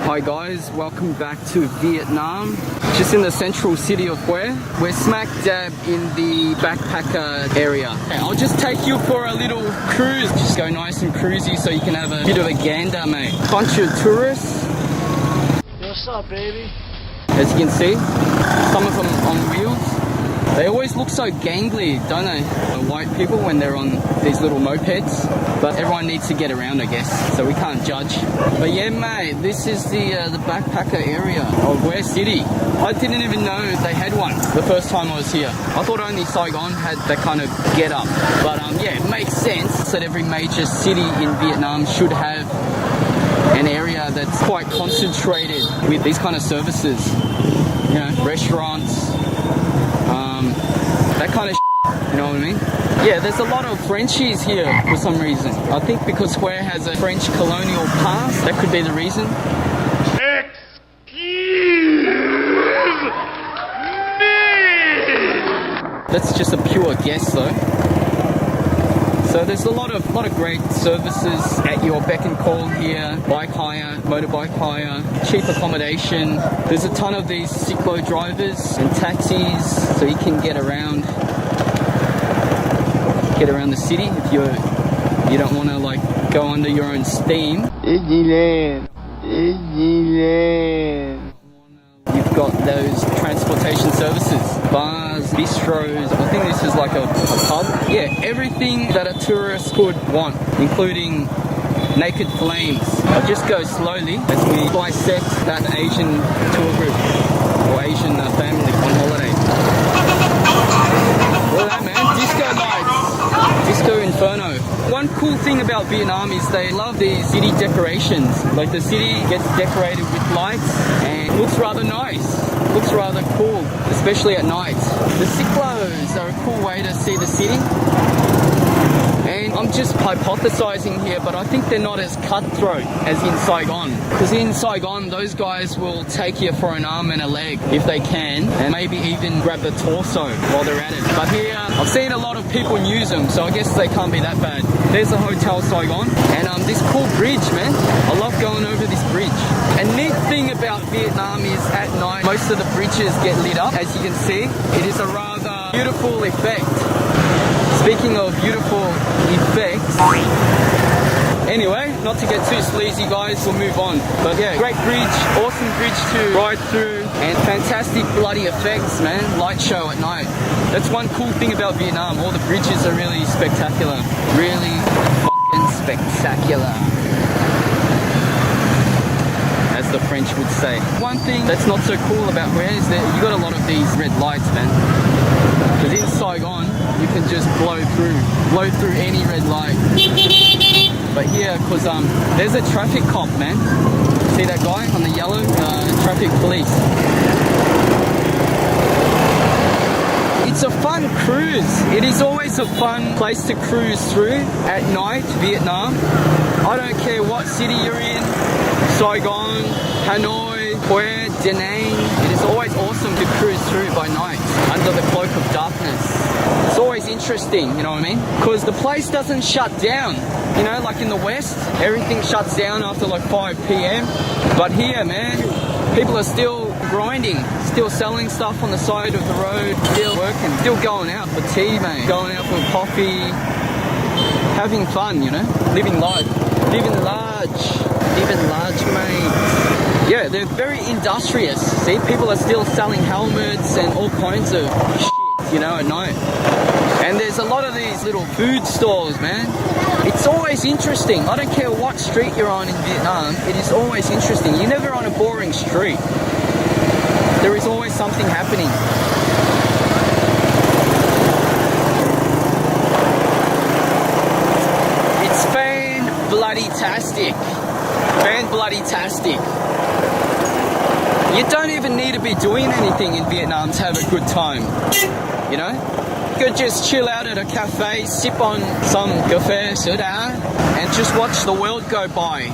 Hi guys, welcome back to Vietnam. Just in the central city of Hue. We're smack dab in the backpacker area. I'll just take you for a little cruise. Just go nice and cruisy so you can have a bit of a gander, mate. Bunch of tourists. What's up, baby? As you can see, some of them on wheels. They always look so gangly, don't they? The white people when they're on these little mopeds. But everyone needs to get around, I guess, so we can't judge. But yeah, mate, this is the backpacker area of Hue City. I didn't even know they had one the first time I was here. I thought only Saigon had that kind of get-up. But yeah, it makes sense that every major city in Vietnam should have an area that's quite concentrated with these kind of services. You know, restaurants, that kind of shit, you know what I mean? Yeah, there's a lot of Frenchies here for some reason. I think because Hue has a French colonial past, that could be the reason. Excuse me! That's just a pure guess though. So there's a lot of great services at your beck and call here. Bike hire, motorbike hire, cheap accommodation. There's a ton of these cyclo drivers and taxis, so you can get around the city if you don't want to like go under your own steam. Disneyland. You've got those transportation services, bars, bistros. I think this is like a pub. Yeah, everything that a tourist could want, including naked flames. I'll just go slowly as we dissect that Asian tour group or Asian family on holiday. Look at that, man. Disco lights. Disco Inferno. One cool thing about Vietnam is they love these city decorations. Like the city gets decorated with lights and looks rather nice. Looks rather cool, especially at night. The cyclos are a cool way to see the city. And I'm just hypothesizing here, but I think they're not as cutthroat as in Saigon. Because in Saigon, those guys will take you for an arm and a leg if they can, and maybe even grab the torso while they're at it. But here, I've seen a lot of people use them, so I guess they can't be that bad. There's a Hotel Saigon, and this cool bridge, man. I love going over this bridge. A neat thing about Vietnam is at night, most of the bridges get lit up. As you can see, it is a rather beautiful effect. Speaking of beautiful effects, anyway, not to get too sleazy guys, we'll move on. But yeah, great bridge, awesome bridge to ride through, and fantastic bloody effects, man. Light show at night. That's one cool thing about Vietnam, all the bridges are really spectacular. Really fucking spectacular, as the French would say. One thing that's not so cool about Hue is that you got a lot of these red lights, man. Because in Saigon, you can just blow through any red light. But here, because there's a traffic cop, man. See that guy on the yellow? Traffic police. It's a fun cruise. It is always a fun place to cruise through at night, Vietnam. I don't care what city you're in, Saigon, Hanoi, Hue, Da Nang. It is always awesome to cruise through by night under the cloak of darkness. It's always interesting, you know what I mean? Because the place doesn't shut down. You know, like in the West, everything shuts down after like 5 p.m. But here, man, people are still grinding, still selling stuff on the side of the road, still working, still going out for tea, mate, going out for coffee, having fun, you know, living life, living large, mate. Yeah, they're very industrious. See, people are still selling helmets and all kinds of shit, you know, at night. And there's a lot of these little food stores, man. It's always interesting. I don't care what street you're on in Vietnam, it is always interesting. You're never on a boring street. There is always something happening. It's fan-bloody-tastic. Fan-bloody-tastic. You don't even need to be doing anything in Vietnam to have a good time, you know? You could just chill out at a cafe, sip on some café soda, and just watch the world go by.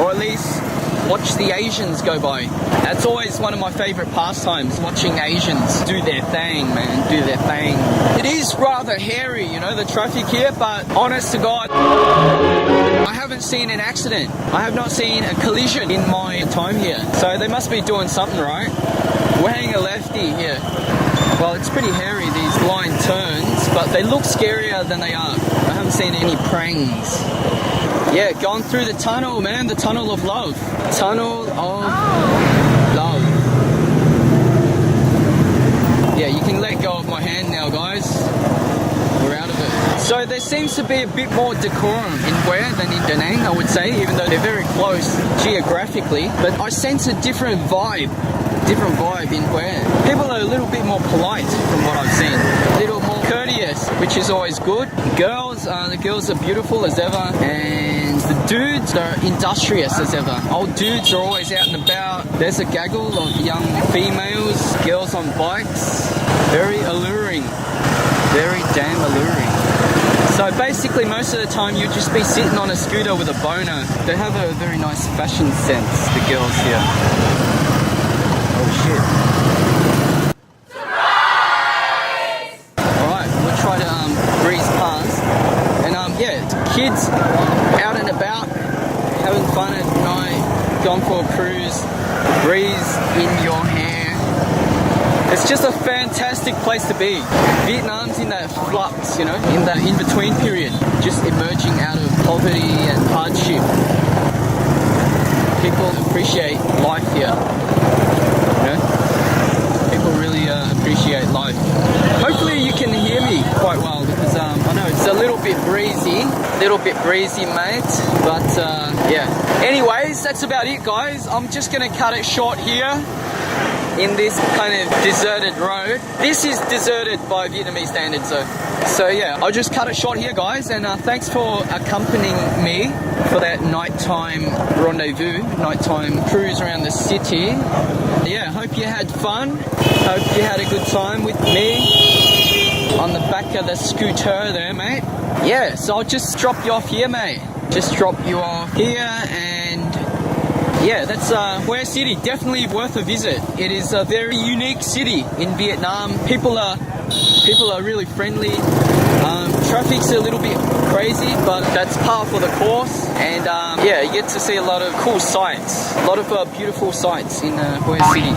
Or at least watch the Asians go by. That's always one of my favorite pastimes, watching Asians do their thing, man, do their thing. It is rather hairy, you know, the traffic here, but honest to God, I haven't seen an accident. I have not seen a collision in my time here. So they must be doing something right. We're heading a lefty here. Well, it's pretty hairy, these blind turns, but they look scarier than they are. I haven't seen any prangs. Yeah, going through the tunnel, man, the tunnel of love. Tunnel of love. Yeah, you can let go of my hand now, guys. We're out of it. So there seems to be a bit more decorum in Hue than in Da Nang, I would say, even though they're very close geographically. But I sense a different vibe in Hue. People are a little bit more polite from what I've seen. A little more courteous, which is always good. The girls are beautiful as ever, and the dudes are industrious as ever. Old dudes are always out and about. There's a gaggle of young females, girls on bikes. Very alluring. Very damn alluring. So basically most of the time you'd just be sitting on a scooter with a boner. They have a very nice fashion sense, the girls here. Oh shit. Alright, we'll try to breeze past. And yeah, kids out and about, having fun at night, going for a cruise, breeze in your hair. It's just a fantastic place to be. Vietnam's in that flux, you know, in that in-between period, just emerging out of poverty and hardship. People appreciate life here, you know? People really appreciate life. Hopefully you can hear me quite well because I know it's a little bit breezy, mate, but yeah. Anyways, that's about it, guys. I'm just gonna cut it short here. In this kind of deserted road. This is deserted by Vietnamese standards though. So yeah, I'll just cut it short here, guys, and thanks for accompanying me for that nighttime rendezvous, nighttime cruise around the city. Yeah, hope you had fun. Hope you had a good time with me on the back of the scooter there, mate. Yeah, so I'll just drop you off here, mate. Just drop you off here, and yeah, that's Hue City, definitely worth a visit. It is a very unique city in Vietnam. People are really friendly. Traffic's a little bit crazy, but that's par for the course. And yeah, you get to see a lot of cool sights, a lot of beautiful sights in Hue City.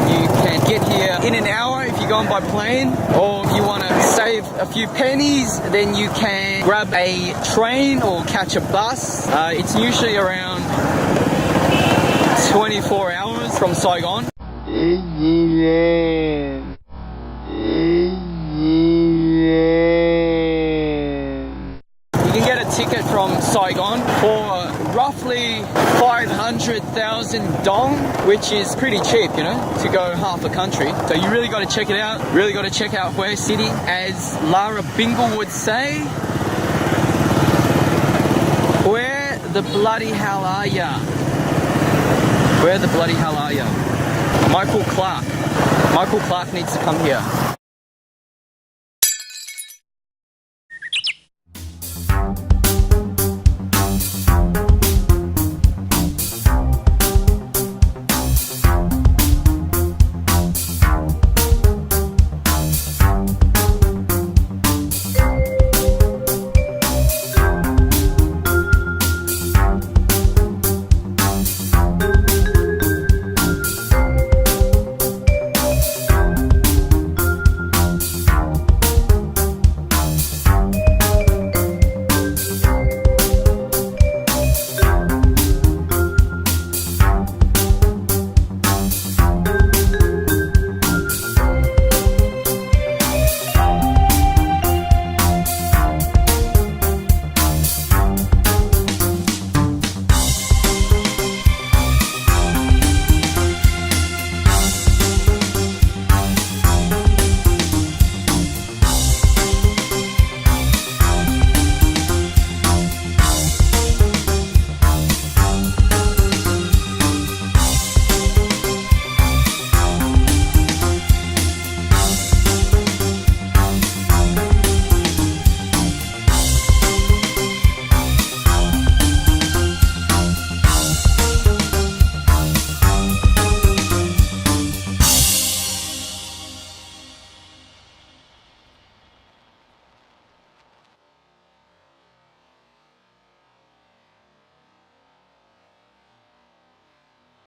You can get here in an hour if you're going by plane, or if you want to save a few pennies, then you can grab a train or catch a bus. It's usually around 24 hours from Saigon. You can get a ticket from Saigon for roughly 500,000 dong, which is pretty cheap, you know, to go half a country. So you really got to check it out. Really got to check out Hue City. As Lara Bingle would say, where the bloody hell are ya? Where the bloody hell are ya? Michael Clark. Michael Clark needs to come here.